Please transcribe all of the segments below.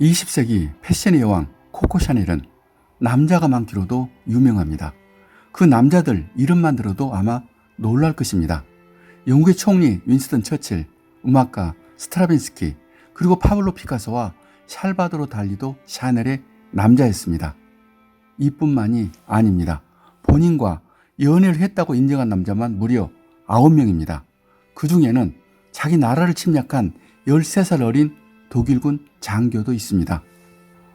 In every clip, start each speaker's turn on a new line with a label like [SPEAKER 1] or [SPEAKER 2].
[SPEAKER 1] 20세기 패션의 여왕 코코 샤넬은 남자가 많기로도 유명합니다. 그 남자들 이름만 들어도 아마 놀랄 것입니다. 영국의 총리 윈스턴 처칠, 음악가 스트라빈스키, 그리고 파블로 피카소와 샬바도로 달리도 샤넬의 남자였습니다. 이뿐만이 아닙니다. 본인과 연애를 했다고 인정한 남자만 무려 9명입니다. 그 중에는 자기 나라를 침략한 13살 어린 독일군 장교도 있습니다.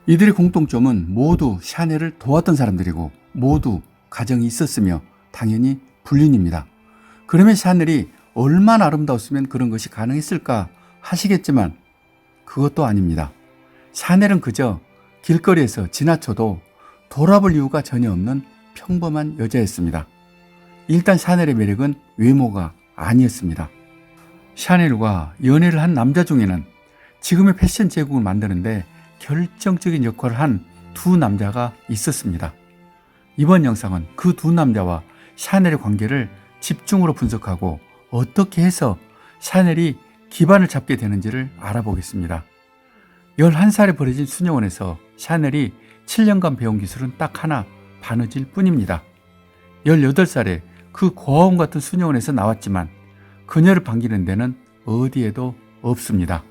[SPEAKER 1] 이들의 공통점은 모두 샤넬을 도왔던 사람들이고 모두 가정이 있었으며 당연히 불륜입니다. 그러면 샤넬이 얼마나 아름다웠으면 그런 것이 가능했을까 하시겠지만 그것도 아닙니다. 샤넬은 그저 길거리에서 지나쳐도 돌아볼 이유가 전혀 없는 평범한 여자였습니다. 일단 샤넬의 매력은 외모가 아니었습니다. 샤넬과 연애를 한 남자 중에는 지금의 패션 제국을 만드는데 결정적인 역할을 한 두 남자가 있었습니다. 이번 영상은 그 두 남자와 샤넬의 관계를 집중으로 분석하고 어떻게 해서 샤넬이 기반을 잡게 되는지를 알아보겠습니다. 11살에 버려진 수녀원에서 샤넬이 7년간 배운 기술은 딱 하나, 바느질 뿐입니다. 18살에 그 고아원 같은 수녀원에서 나왔지만 그녀를 반기는 데는 어디에도 없습니다.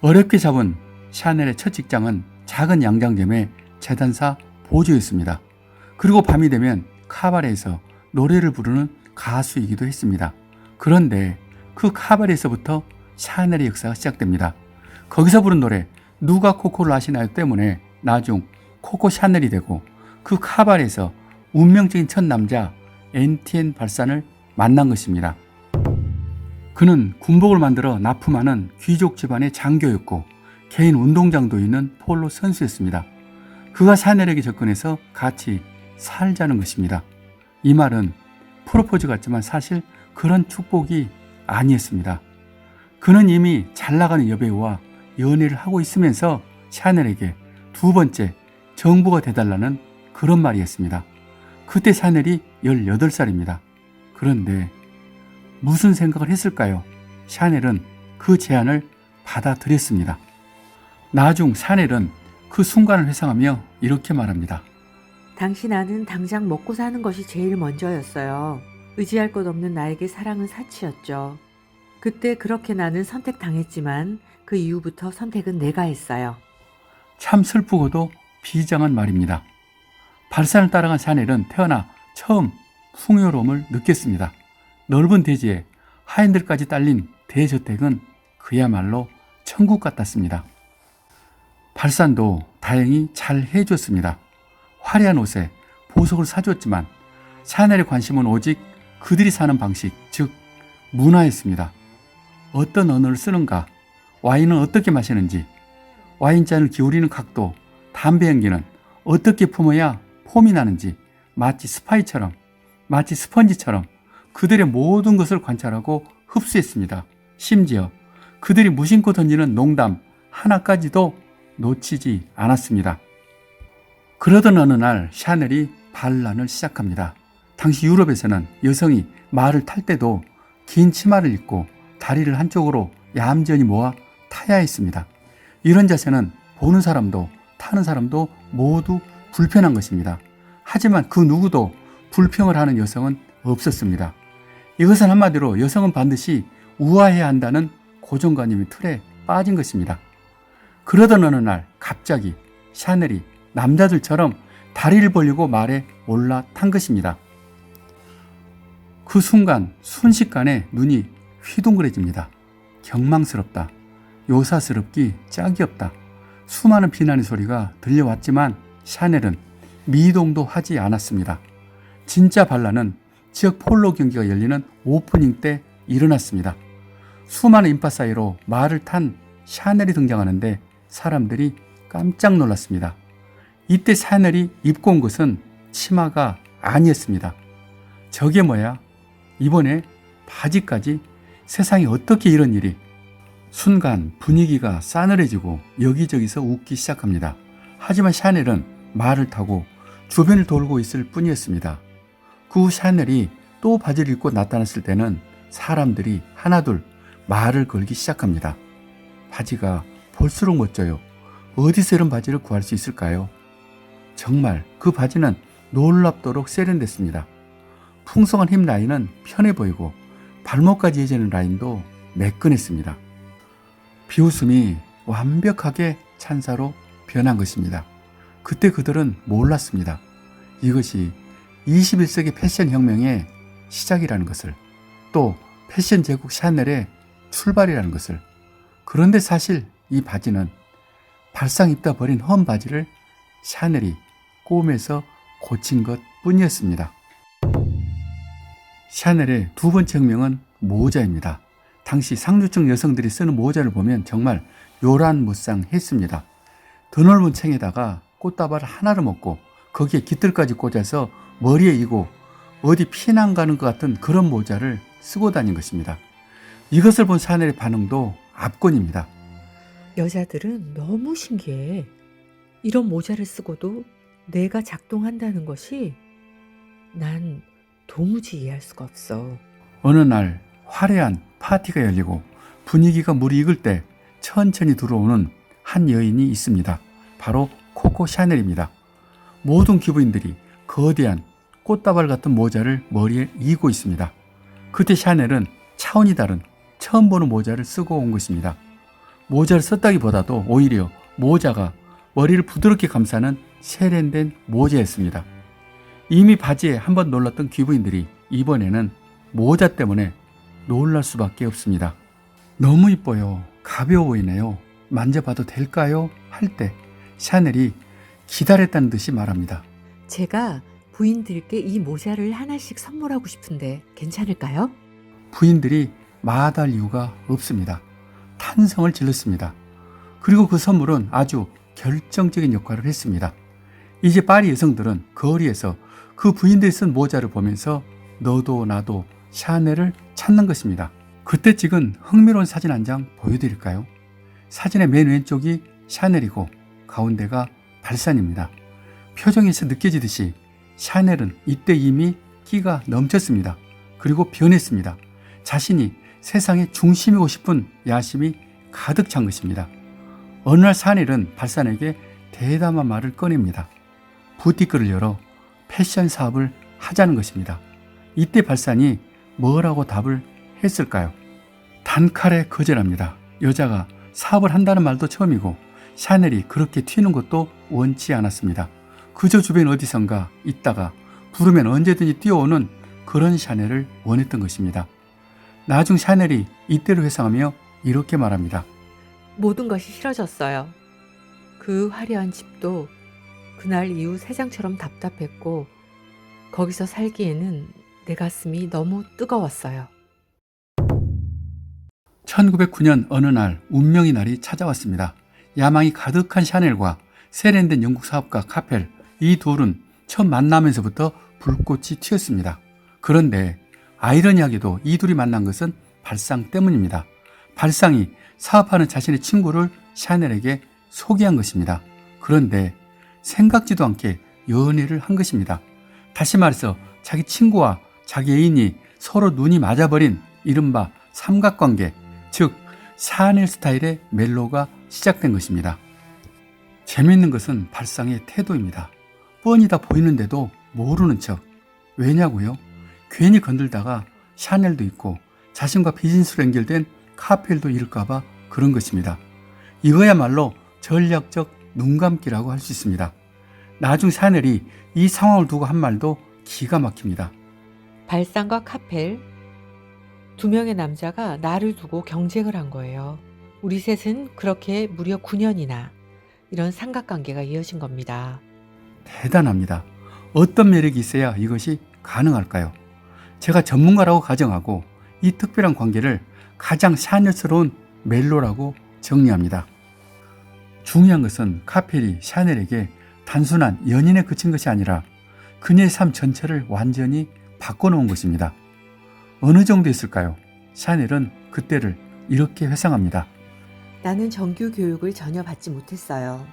[SPEAKER 1] 어렵게 잡은 샤넬의 첫 직장은 작은 양장점의 재단사 보조였습니다. 그리고 밤이 되면 카바레에서 노래를 부르는 가수이기도 했습니다. 그런데 그 카바레에서부터 샤넬의 역사가 시작됩니다. 거기서 부른 노래 누가 코코를 아시나요 때문에 나중 코코 샤넬이 되고 그 카바레에서 운명적인 첫 남자 엔티엔 발산을 만난 것입니다. 그는 군복을 만들어 납품하는 귀족 집안의 장교였고 개인 운동장도 있는 폴로 선수였습니다. 그가 샤넬에게 접근해서 같이 살자는 것입니다. 이 말은 프로포즈 같지만 사실 그런 축복이 아니었습니다. 그는 이미 잘나가는 여배우와 연애를 하고 있으면서 샤넬에게 두 번째 정부가 돼달라는 그런 말이었습니다. 그때 샤넬이 18살입니다. 그런데 무슨 생각을 했을까요? 샤넬은 그 제안을 받아들였습니다. 나중 샤넬은 그 순간을 회상하며 이렇게 말합니다.
[SPEAKER 2] 당시 나는 당장 먹고 사는 것이 제일 먼저였어요. 의지할 것 없는 나에게 사랑은 사치였죠. 그때 그렇게 나는 선택당했지만 그 이후부터 선택은 내가 했어요.
[SPEAKER 1] 참 슬프고도 비장한 말입니다. 발산을 따라간 샤넬은 태어나 처음 풍요로움을 느꼈습니다. 넓은 대지에 하인들까지 딸린 대저택은 그야말로 천국 같았습니다. 발산도 다행히 잘 해줬습니다. 화려한 옷에 보석을 사줬지만 샤넬의 관심은 오직 그들이 사는 방식, 즉 문화였습니다. 어떤 언어를 쓰는가, 와인은 어떻게 마시는지, 와인잔을 기울이는 각도, 담배 연기는 어떻게 품어야 폼이 나는지 마치 스파이처럼, 마치 스펀지처럼 그들의 모든 것을 관찰하고 흡수했습니다. 심지어 그들이 무심코 던지는 농담 하나까지도 놓치지 않았습니다. 그러던 어느 날 샤넬이 반란을 시작합니다. 당시 유럽에서는 여성이 말을 탈 때도 긴 치마를 입고 다리를 한쪽으로 얌전히 모아 타야 했습니다. 이런 자세는 보는 사람도 타는 사람도 모두 불편한 것입니다. 하지만 그 누구도 불평을 하는 여성은 없었습니다. 이것은 한마디로 여성은 반드시 우아해야 한다는 고정관념의 틀에 빠진 것입니다. 그러던 어느 날 갑자기 샤넬이 남자들처럼 다리를 벌리고 말에 올라탄 것입니다. 그 순간 순식간에 눈이 휘둥그레집니다. 경망스럽다. 요사스럽기 짝이 없다. 수많은 비난의 소리가 들려왔지만 샤넬은 미동도 하지 않았습니다. 진짜 반란은 지역 폴로 경기가 열리는 오프닝 때 일어났습니다. 수많은 인파 사이로 말을 탄 샤넬이 등장하는데 사람들이 깜짝 놀랐습니다. 이때 샤넬이 입고 온 것은 치마가 아니었습니다. 저게 뭐야? 이번에 바지까지? 세상에 어떻게 이런 일이? 순간 분위기가 싸늘해지고 여기저기서 웃기 시작합니다. 하지만 샤넬은 말을 타고 주변을 돌고 있을 뿐이었습니다. 그 후 샤넬이 또 바지를 입고 나타났을 때는 사람들이 하나둘 말을 걸기 시작합니다. 바지가 볼수록 멋져요. 어디서 이런 바지를 구할 수 있을까요? 정말 그 바지는 놀랍도록 세련됐습니다. 풍성한 힙 라인은 편해 보이고 발목까지 이어지는 라인도 매끈했습니다. 비웃음이 완벽하게 찬사로 변한 것입니다. 그때 그들은 몰랐습니다. 이것이 21세기 패션 혁명의 시작이라는 것을, 또 패션 제국 샤넬의 출발이라는 것을. 그런데 사실 이 바지는 발상 입다 버린 헌 바지를 샤넬이 꼬매서 고친 것 뿐이었습니다. 샤넬의 두 번째 혁명은 모자입니다. 당시 상류층 여성들이 쓰는 모자를 보면 정말 요란무쌍했습니다. 드넓은 챙에다가 꽃다발을 하나를 먹고 거기에 깃들까지 꽂아서 머리에 이고 어디 피난 가는 것 같은 그런 모자를 쓰고 다닌 것입니다. 이것을 본 샤넬의 반응도 압권입니다.
[SPEAKER 2] 여자들은 너무 신기해. 이런 모자를 쓰고도 내가 작동한다는 것이 난 도무지 이해할 수가 없어.
[SPEAKER 1] 어느 날 화려한 파티가 열리고 분위기가 무르익을 때 천천히 들어오는 한 여인이 있습니다. 바로 코코 샤넬입니다. 모든 귀부인들이 거대한 꽃다발 같은 모자를 머리에 이고 있습니다. 그때 샤넬은 차원이 다른 처음 보는 모자를 쓰고 온 것입니다. 모자를 썼다기보다도 오히려 모자가 머리를 부드럽게 감싸는 세련된 모자였습니다. 이미 바지에 한번 놀랐던 귀부인들이 이번에는 모자 때문에 놀랄 수밖에 없습니다. 너무 이뻐요. 가벼워 보이네요. 만져봐도 될까요? 할 때 샤넬이 기다렸다는 듯이 말합니다.
[SPEAKER 2] 제가 부인들께 이 모자를 하나씩 선물하고 싶은데 괜찮을까요?
[SPEAKER 1] 부인들이 마다할 이유가 없습니다. 탄성을 질렀습니다. 그리고 그 선물은 아주 결정적인 역할을 했습니다. 이제 파리 여성들은 거리에서 그 부인들이 쓴 모자를 보면서 너도 나도 샤넬을 찾는 것입니다. 그때 찍은 흥미로운 사진 한 장 보여드릴까요? 사진의 맨 왼쪽이 샤넬이고 가운데가 발산입니다. 표정에서 느껴지듯이 샤넬은 이때 이미 끼가 넘쳤습니다. 그리고 변했습니다. 자신이 세상의 중심이고 싶은 야심이 가득 찬 것입니다. 어느 날 샤넬은 발산에게 대담한 말을 꺼냅니다. 부티크를 열어 패션 사업을 하자는 것입니다. 이때 발산이 뭐라고 답을 했을까요? 단칼에 거절합니다. 여자가 사업을 한다는 말도 처음이고 샤넬이 그렇게 튀는 것도 원치 않았습니다. 그저 주변 어디선가 있다가 부르면 언제든지 뛰어오는 그런 샤넬을 원했던 것입니다. 나중 샤넬이 이때를 회상하며 이렇게 말합니다.
[SPEAKER 2] 모든 것이 싫어졌어요. 그 화려한 집도 그날 이후 새장처럼 답답했고 거기서 살기에는 내 가슴이 너무 뜨거웠어요.
[SPEAKER 1] 1909년 어느 날 운명의 날이 찾아왔습니다. 야망이 가득한 샤넬과 세련된 영국 사업가 카펠, 이 둘은 처음 만나면서부터 불꽃이 튀었습니다. 그런데 아이러니하게도 이 둘이 만난 것은 발상 때문입니다. 발상이 사업하는 자신의 친구를 샤넬에게 소개한 것입니다. 그런데 생각지도 않게 연애를 한 것입니다. 다시 말해서 자기 친구와 자기 애인이 서로 눈이 맞아버린 이른바 삼각관계, 즉 샤넬 스타일의 멜로가 시작된 것입니다. 재미있는 것은 발상의 태도입니다. 뻔히 다 보이는데도 모르는 척. 왜냐고요? 괜히 건들다가 샤넬도 있고 자신과 비즈니스로 연결된 카펠도 잃을까봐 그런 것입니다. 이거야말로 전략적 눈감기라고 할 수 있습니다. 나중 샤넬이 이 상황을 두고 한 말도 기가 막힙니다.
[SPEAKER 2] 발상과 카펠, 두 명의 남자가 나를 두고 경쟁을 한 거예요. 우리 셋은 그렇게 무려 9년이나 이런 삼각관계가 이어진 겁니다.
[SPEAKER 1] 대단합니다. 어떤 매력이 있어야 이것이 가능할까요? 제가 전문가라고 가정하고 이 특별한 관계를 가장 샤넬스러운 멜로라고 정리합니다. 중요한 것은 카펠이 샤넬에게 단순한 연인에 그친 것이 아니라 그녀의 삶 전체를 완전히 바꿔놓은 것입니다. 어느 정도였을까요? 샤넬은 그때를 이렇게 회상합니다.
[SPEAKER 2] 나는 정규 교육을 전혀 받지 못했어요.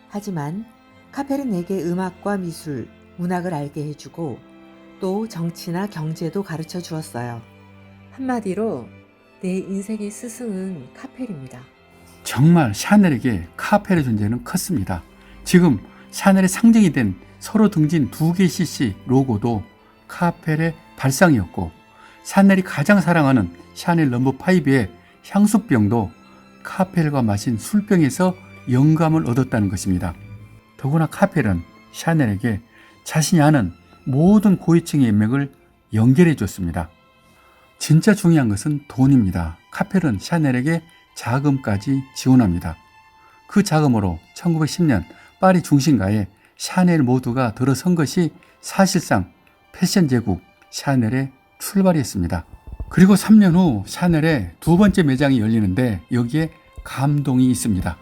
[SPEAKER 2] 하지만 카펠은 내게 음악과 미술, 문학을 알게 해주고 또 정치나 경제도 가르쳐 주었어요. 한마디로 내 인생의 스승은 카펠입니다.
[SPEAKER 1] 정말 샤넬에게 카펠의 존재는 컸습니다. 지금 샤넬의 상징이 된 서로 등진 2개의 CC 로고도 카펠의 발상이었고, 샤넬이 가장 사랑하는 샤넬 넘버5의 향수병도 카펠과 마신 술병에서 영감을 얻었다는 것입니다. 더구나 카펠은 샤넬에게 자신이 아는 모든 고위층의 인맥을 연결해 줬습니다. 진짜 중요한 것은 돈입니다. 카펠은 샤넬에게 자금까지 지원합니다. 그 자금으로 1910년 파리 중심가에 샤넬 모두가 들어선 것이 사실상 패션 제국 샤넬의 출발이었습니다. 그리고 3년 후 샤넬의 2번째 매장이 열리는데 여기에 감동이 있습니다.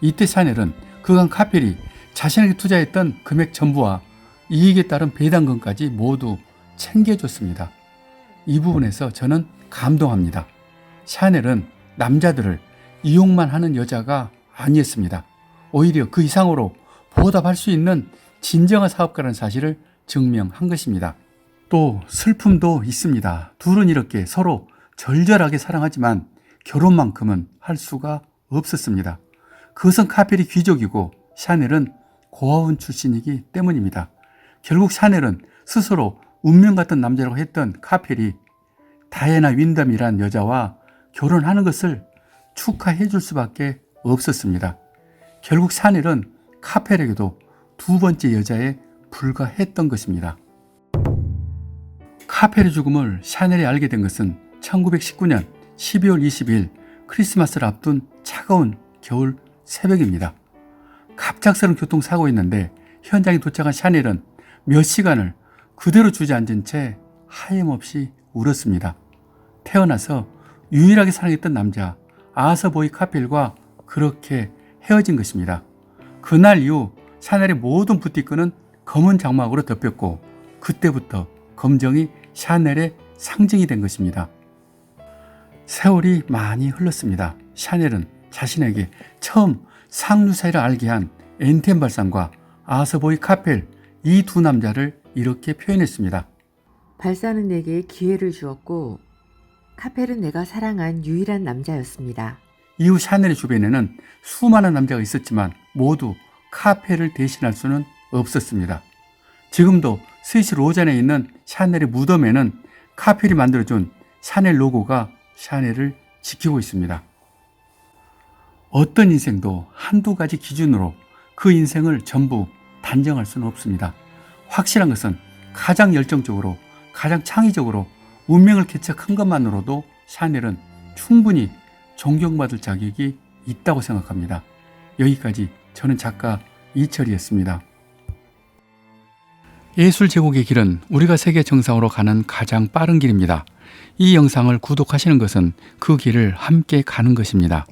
[SPEAKER 1] 이때 샤넬은 그간 카펠이 자신에게 투자했던 금액 전부와 이익에 따른 배당금까지 모두 챙겨줬습니다. 이 부분에서 저는 감동합니다. 샤넬은 남자들을 이용만 하는 여자가 아니었습니다. 오히려 그 이상으로 보답할 수 있는 진정한 사업가라는 사실을 증명한 것입니다. 또 슬픔도 있습니다. 둘은 이렇게 서로 절절하게 사랑하지만 결혼만큼은 할 수가 없었습니다. 그것은 카펠이 귀족이고 샤넬은 고아원 출신이기 때문입니다. 결국 샤넬은 스스로 운명 같은 남자라고 했던 카펠이 다이애나 윈덤이란 여자와 결혼하는 것을 축하해 줄 수밖에 없었습니다. 결국 샤넬은 카펠에게도 2번째 여자에 불과했던 것입니다. 카펠의 죽음을 샤넬이 알게 된 것은 1919년 12월 20일 크리스마스를 앞둔 차가운 겨울 새벽입니다. 갑작스러운 교통사고였는데 현장에 도착한 샤넬은 몇 시간을 그대로 주저앉은 채 하염없이 울었습니다. 태어나서 유일하게 사랑했던 남자 아서 보이 카펠과 그렇게 헤어진 것입니다. 그날 이후 샤넬의 모든 부티크는 검은 장막으로 덮였고 그때부터 검정이 샤넬의 상징이 된 것입니다. 세월이 많이 흘렀습니다. 샤넬은 자신에게 처음 상류사회를 알게 한 엔텐 발상과 아서 보이 카펠, 이 2 남자를 이렇게 표현했습니다.
[SPEAKER 2] 발사는 내게 기회를 주었고 카펠은 내가 사랑한 유일한 남자였습니다.
[SPEAKER 1] 이후 샤넬의 주변에는 수많은 남자가 있었지만 모두 카펠을 대신할 수는 없었습니다. 지금도 스위스 로잔에 있는 샤넬의 무덤에는 카펠이 만들어준 샤넬 로고가 샤넬을 지키고 있습니다. 어떤 인생도 한두 가지 기준으로 그 인생을 전부 단정할 수는 없습니다. 확실한 것은 가장 열정적으로, 가장 창의적으로 운명을 개척한 것만으로도 샤넬은 충분히 존경받을 자격이 있다고 생각합니다. 여기까지 저는 작가 이철이었습니다. 예술 제국의 길은 우리가 세계 정상으로 가는 가장 빠른 길입니다. 이 영상을 구독하시는 것은 그 길을 함께 가는 것입니다.